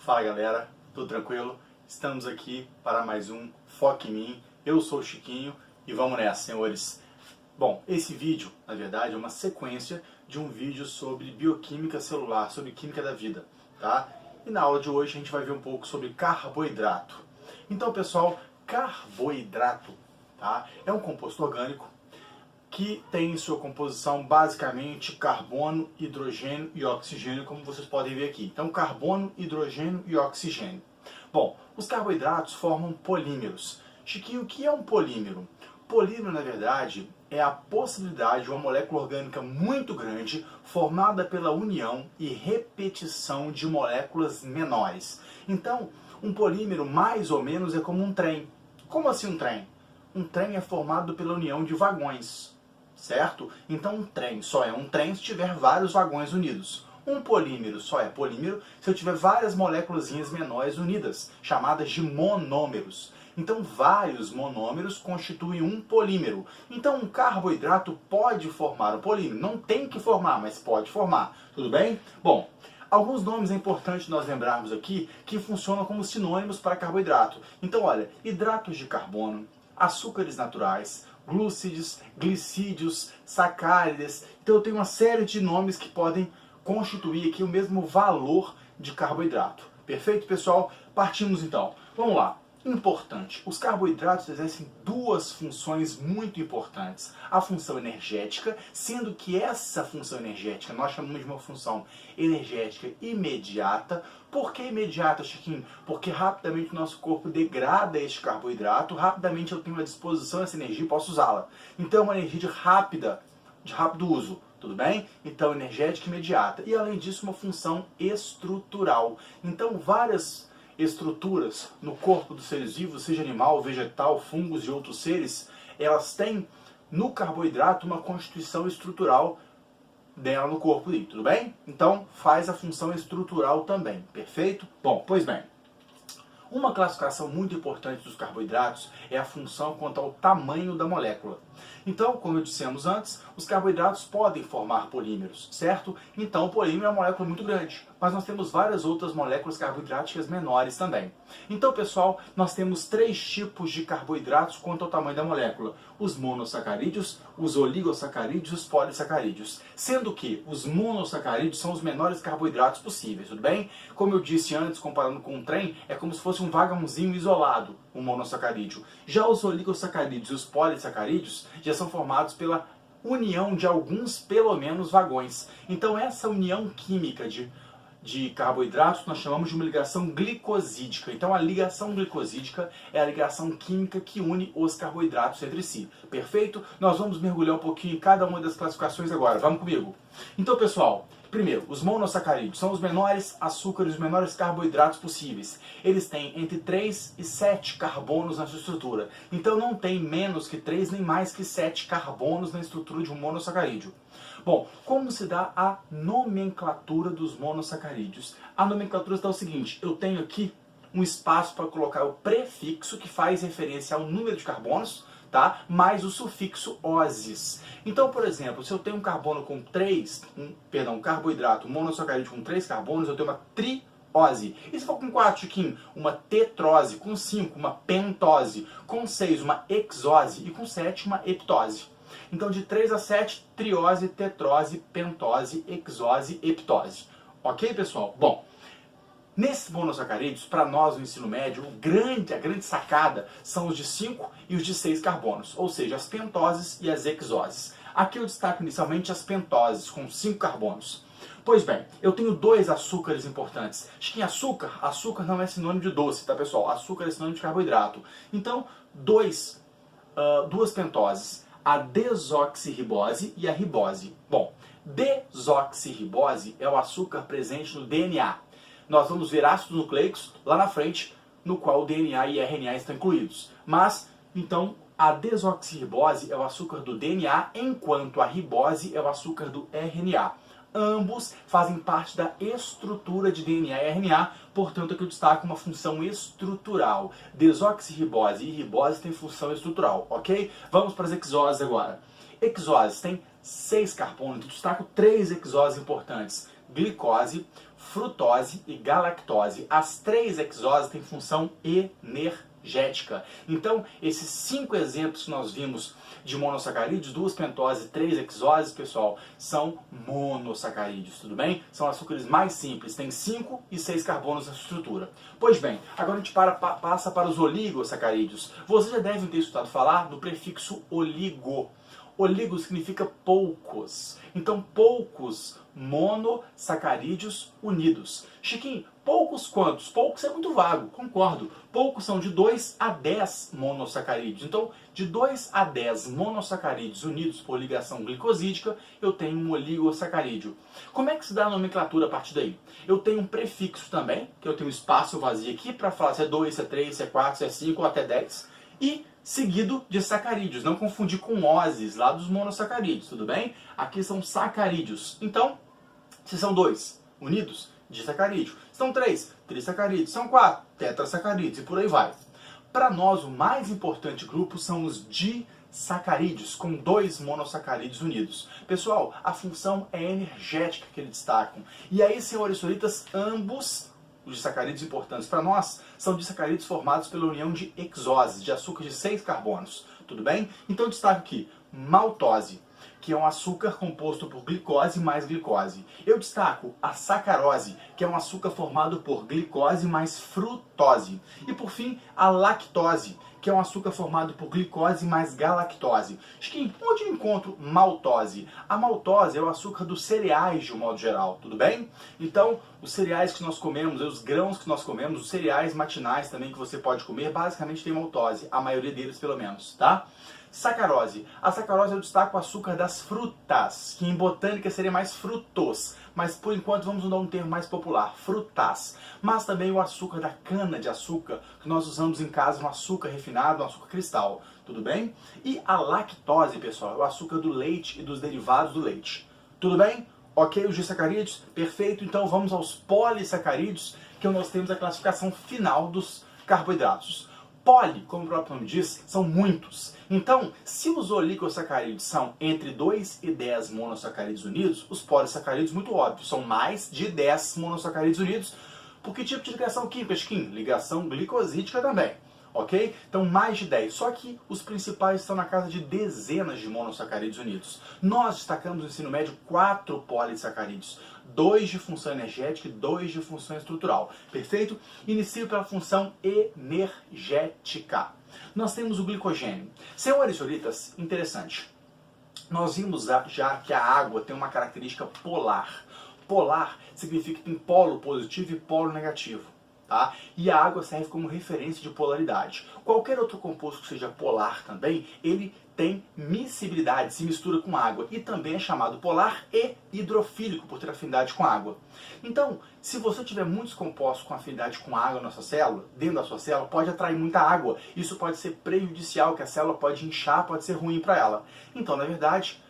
Fala galera, tudo tranquilo? Estamos aqui para mais um Foca em Mim. Eu sou o Chiquinho e vamos nessa, senhores. Bom, esse vídeo, na verdade, é uma sequência de um vídeo sobre bioquímica celular, sobre química da vida, tá? E na aula de hoje a gente vai ver um pouco sobre carboidrato. Então, pessoal, carboidrato, tá? É um composto orgânico que tem em sua composição basicamente carbono, hidrogênio e oxigênio, como vocês podem ver aqui. Então, carbono, hidrogênio e oxigênio. Bom, os carboidratos formam polímeros. Chiquinho, o que é um polímero? Polímero, na verdade, é a possibilidade de uma molécula orgânica muito grande formada pela união e repetição de moléculas menores. Então, um polímero mais ou menos é como um trem. Como assim um trem? Um trem é formado pela união de vagões. Certo? Então um trem só é um trem se tiver vários vagões unidos. Um polímero só é polímero se eu tiver várias moléculas menores unidas, chamadas de monômeros. Então vários monômeros constituem um polímero. Então um carboidrato pode formar um polímero. Não tem que formar, mas pode formar. Tudo bem? Bom, alguns nomes é importante nós lembrarmos aqui que funcionam como sinônimos para carboidrato. Então olha, hidratos de carbono, açúcares naturais, glúcides, glicídios, sacárides. Então eu tenho uma série de nomes que podem constituir aqui o mesmo valor de carboidrato. Perfeito, pessoal? Partimos então. Vamos lá. Importante, os carboidratos exercem duas funções muito importantes. A função energética, sendo que essa função energética nós chamamos de uma função energética imediata. Por que imediata, Chiquinho? Porque rapidamente o nosso corpo degrada este carboidrato, rapidamente eu tenho à disposição essa energia e posso usá-la. Então é uma energia de rápido uso. Tudo bem? Então, energética imediata. E além disso, uma função estrutural. Então, várias estruturas no corpo dos seres vivos, seja animal, vegetal, fungos e outros seres, elas têm no carboidrato uma constituição estrutural dela no corpo, tudo bem? Então faz a função estrutural também, perfeito? Bom, pois bem, uma classificação muito importante dos carboidratos é a função quanto ao tamanho da molécula. Então, como dissemos antes, os carboidratos podem formar polímeros, certo? Então, o polímero é uma molécula muito grande, mas nós temos várias outras moléculas carboidráticas menores também. Então, pessoal, nós temos três tipos de carboidratos quanto ao tamanho da molécula: os monossacarídeos, os oligosacarídeos e os polissacarídeos. Sendo que os monossacarídeos são os menores carboidratos possíveis, tudo bem? Como eu disse antes, comparando com um trem, é como se fosse um vagãozinho isolado, um monossacarídeo. Já os oligosacarídeos e os polissacarídeos já são formados pela união de alguns, pelo menos, vagões. Então essa união química de carboidratos nós chamamos de uma ligação glicosídica. Então a ligação glicosídica é a ligação química que une os carboidratos entre si. Perfeito? Nós vamos mergulhar um pouquinho em cada uma das classificações agora. Vamos comigo? Então, pessoal, primeiro, os monossacarídeos são os menores açúcares, os menores carboidratos possíveis. Eles têm entre 3 e 7 carbonos na sua estrutura. Então não tem menos que 3 nem mais que 7 carbonos na estrutura de um monossacarídeo. Bom, como se dá a nomenclatura dos monossacarídeos? A nomenclatura está o seguinte: eu tenho aqui um espaço para colocar o prefixo que faz referência ao número de carbonos, tá? Mais o sufixo "-osis". Então, por exemplo, se eu tenho um carbono com um carboidrato monossacarídeo com 3 carbonos, eu tenho uma triose. E se for com 4, Chiquinho? Uma tetrose. Com 5, uma pentose. Com 6, uma hexose. E com 7, uma heptose. Então, de 3 a 7, triose, tetrose, pentose, hexose, heptose. Ok, pessoal? Bom, nesses monossacarídeos, para nós no ensino médio, a grande sacada são os de 5 e os de 6 carbonos, ou seja, as pentoses e as hexoses. Aqui eu destaco inicialmente as pentoses, com 5 carbonos. Pois bem, eu tenho 2 açúcares importantes. Chiquinho, açúcar não é sinônimo de doce, tá, pessoal? Açúcar é sinônimo de carboidrato. Então, duas pentoses, a desoxirribose e a ribose. Bom, desoxirribose é o açúcar presente no DNA. Nós vamos ver ácidos nucleicos lá na frente, no qual o DNA e RNA estão incluídos. Mas, então, a desoxirribose é o açúcar do DNA, enquanto a ribose é o açúcar do RNA. Ambos fazem parte da estrutura de DNA e RNA, portanto aqui eu destaco uma função estrutural. Desoxirribose e ribose têm função estrutural, ok? Vamos para as hexoses agora. Hexoses têm 6 carbonos, eu destaco 3 hexoses importantes. glicose, frutose e galactose. As 3 hexoses têm função energética. Então, esses 5 exemplos que nós vimos de monossacarídeos, 2 pentoses e 3 hexoses, pessoal, são monossacarídeos, tudo bem? São açúcares mais simples, tem 5 e 6 carbonos na estrutura. Pois bem, agora a gente passa para os oligosacarídeos. Vocês já devem ter escutado falar do prefixo oligo. Oligo significa poucos. Então, poucos monossacarídeos unidos. Chiquinho, poucos quantos? Poucos é muito vago, concordo. Poucos são de 2 a 10 monossacarídeos. Então, de 2 a 10 monossacarídeos unidos por ligação glicosídica, eu tenho um oligosacarídeo. Como é que se dá a nomenclatura a partir daí? Eu tenho um prefixo também, que eu tenho um espaço vazio aqui para falar se é 2, se é 3, se é 4, se é 5 ou até 10. E seguido de sacarídeos. Não confundir com oses lá dos monossacarídeos, tudo bem? Aqui são sacarídeos. Então, se são 2 unidos, disacarídeo. Se são 3, trissacarídeos. São 4, tetrasacarídeos e por aí vai. Para nós, o mais importante grupo são os disacarídeos, com 2 monossacarídeos unidos. Pessoal, a função é energética que eles destacam. E aí, senhores senhoritas, ambos os disacarídeos importantes para nós são disacarídeos formados pela união de hexoses, de açúcar de 6 carbonos. Tudo bem? Então destaco aqui maltose, que é um açúcar composto por glicose mais glicose. Eu destaco a sacarose, que é um açúcar formado por glicose mais frutose. E por fim, a lactose, que é um açúcar formado por glicose mais galactose. Chiquinho, onde eu encontro maltose? A maltose é o açúcar dos cereais de um modo geral, tudo bem? Então, os cereais que nós comemos, os grãos que nós comemos, os cereais matinais também que você pode comer, basicamente tem maltose, a maioria deles pelo menos, tá? Sacarose. A sacarose eu destaco o açúcar das frutas, que em botânica seria mais frutos, mas por enquanto vamos usar um termo mais popular, frutas. Mas também o açúcar da cana de açúcar, que nós usamos em casa no açúcar refinado, no açúcar cristal, tudo bem? E a lactose, pessoal, é o açúcar do leite e dos derivados do leite. Tudo bem? Ok, os disacarídeos? Perfeito, então vamos aos polissacarídeos, que nós temos a classificação final dos carboidratos. Poli, como o próprio nome diz, são muitos. Então, se os oligosacarídeos são entre 2 e 10 monossacarídeos unidos, os polissacarídeos, muito óbvio, são mais de 10 monossacarídeos unidos. Por que tipo de ligação química, Chiquinho? Ligação glicosídica também, ok? Então, mais de 10. Só que os principais estão na casa de dezenas de monossacarídeos unidos. Nós destacamos no ensino médio 4 polissacarídeos. 2 de função energética e 2 de função estrutural. Perfeito? Inicio pela função energética. Nós temos o glicogênio. Senhores e senhoritas, interessante. Nós vimos já que a água tem uma característica polar. Polar significa que tem polo positivo e polo negativo. Tá? E a água serve como referência de polaridade. Qualquer outro composto que seja polar também, ele tem miscibilidade, se mistura com água. E também é chamado polar e hidrofílico, por ter afinidade com água. Então, se você tiver muitos compostos com afinidade com água na sua célula, dentro da sua célula, pode atrair muita água. Isso pode ser prejudicial, que a célula pode inchar, pode ser ruim para ela. Então, na verdade,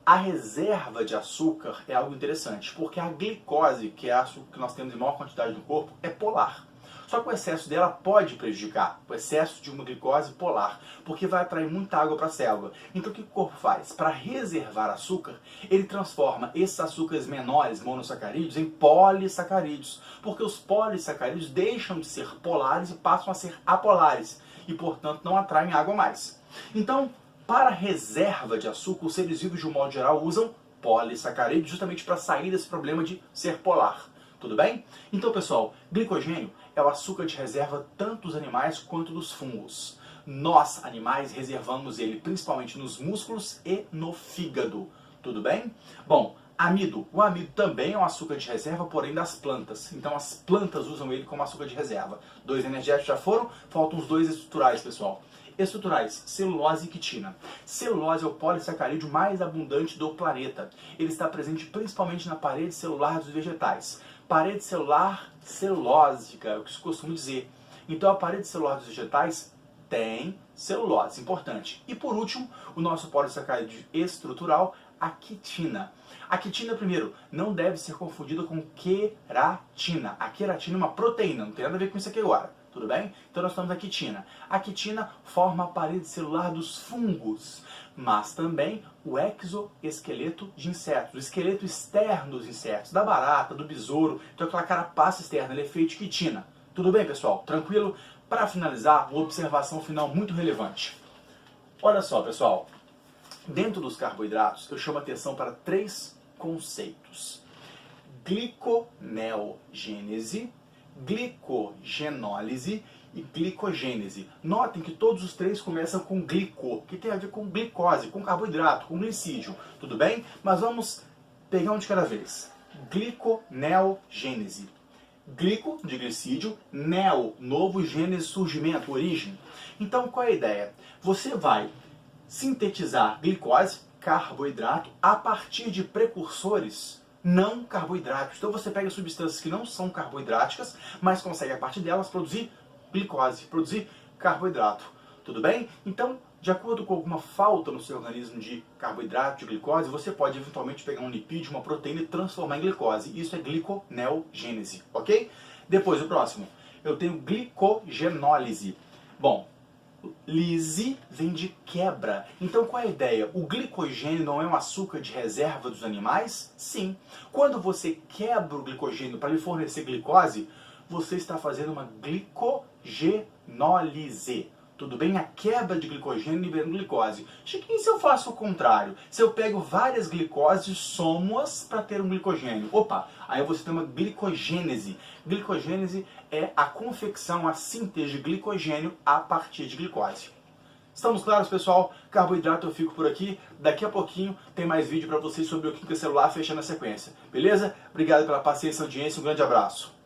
a reserva de açúcar é algo interessante, porque a glicose, que é a açúcar que nós temos em maior quantidade no corpo, é polar. Só que o excesso dela pode prejudicar, o excesso de uma glicose polar, porque vai atrair muita água para a célula. Então o que o corpo faz? Para reservar açúcar, ele transforma esses açúcares menores, monossacarídeos, em polissacarídeos, porque os polissacarídeos deixam de ser polares e passam a ser apolares, e portanto não atraem água mais. Então, para reserva de açúcar, os seres vivos de um modo geral usam polissacarídeos justamente para sair desse problema de ser polar. Tudo bem? Então, pessoal, glicogênio é o açúcar de reserva tanto dos animais quanto dos fungos. Nós, animais, reservamos ele principalmente nos músculos e no fígado. Tudo bem? Bom, amido. O amido também é um açúcar de reserva, porém das plantas. Então as plantas usam ele como açúcar de reserva. 2 energéticos já foram, faltam os 2 estruturais, pessoal. Estruturais, celulose e quitina. Celulose é o polissacarídeo mais abundante do planeta. Ele está presente principalmente na parede celular dos vegetais. Parede celular celulósica, é o que se costuma dizer. Então a parede celular dos vegetais tem celulose, importante. E por último, o nosso polissacarídeo estrutural, a quitina. A quitina, primeiro, não deve ser confundida com queratina. A queratina é uma proteína, não tem nada a ver com isso aqui agora. tudo bem? Então nós temos a quitina. A quitina forma a parede celular dos fungos, mas também o exoesqueleto de insetos, o esqueleto externo dos insetos, da barata, do besouro, então aquela carapaça externa, ele é feito de quitina. Tudo bem, pessoal? Tranquilo? Para finalizar, uma observação final muito relevante. Olha só, pessoal, dentro dos carboidratos eu chamo a atenção para 3 conceitos: gliconeogênese, glicogenólise e glicogênese. Notem que todos os 3 começam com glico, que tem a ver com glicose, com carboidrato, com glicídio, tudo bem? Mas vamos pegar um de cada vez. Gliconeogênese. Glico, de glicídio, neo, novo, gênese, surgimento, origem. Então, qual é a ideia? Você vai sintetizar glicose, carboidrato, a partir de precursores não carboidratos. Então você pega substâncias que não são carboidráticas, mas consegue a partir delas produzir glicose, produzir carboidrato. Tudo bem? Então, de acordo com alguma falta no seu organismo de carboidrato, de glicose, você pode eventualmente pegar um lipídio, uma proteína e transformar em glicose. Isso é gliconeogênese, ok? Depois, o próximo. Eu tenho glicogenólise. Bom, lise vem de quebra. Então qual é a ideia? O glicogênio não é um açúcar de reserva dos animais? Sim. Quando você quebra o glicogênio para lhe fornecer glicose, você está fazendo uma glicogenólise. Tudo bem? A quebra de glicogênio liberando glicose. Chiquinho, se eu faço o contrário? Se eu pego várias glicoses e somo-as para ter um glicogênio. Opa, aí você tem uma glicogênese. Glicogênese é a confecção, a síntese de glicogênio a partir de glicose. Estamos claros, pessoal? Carboidrato eu fico por aqui. Daqui a pouquinho tem mais vídeo para vocês sobre o química celular, fechando a sequência. Beleza? Obrigado pela paciência e audiência. Um grande abraço.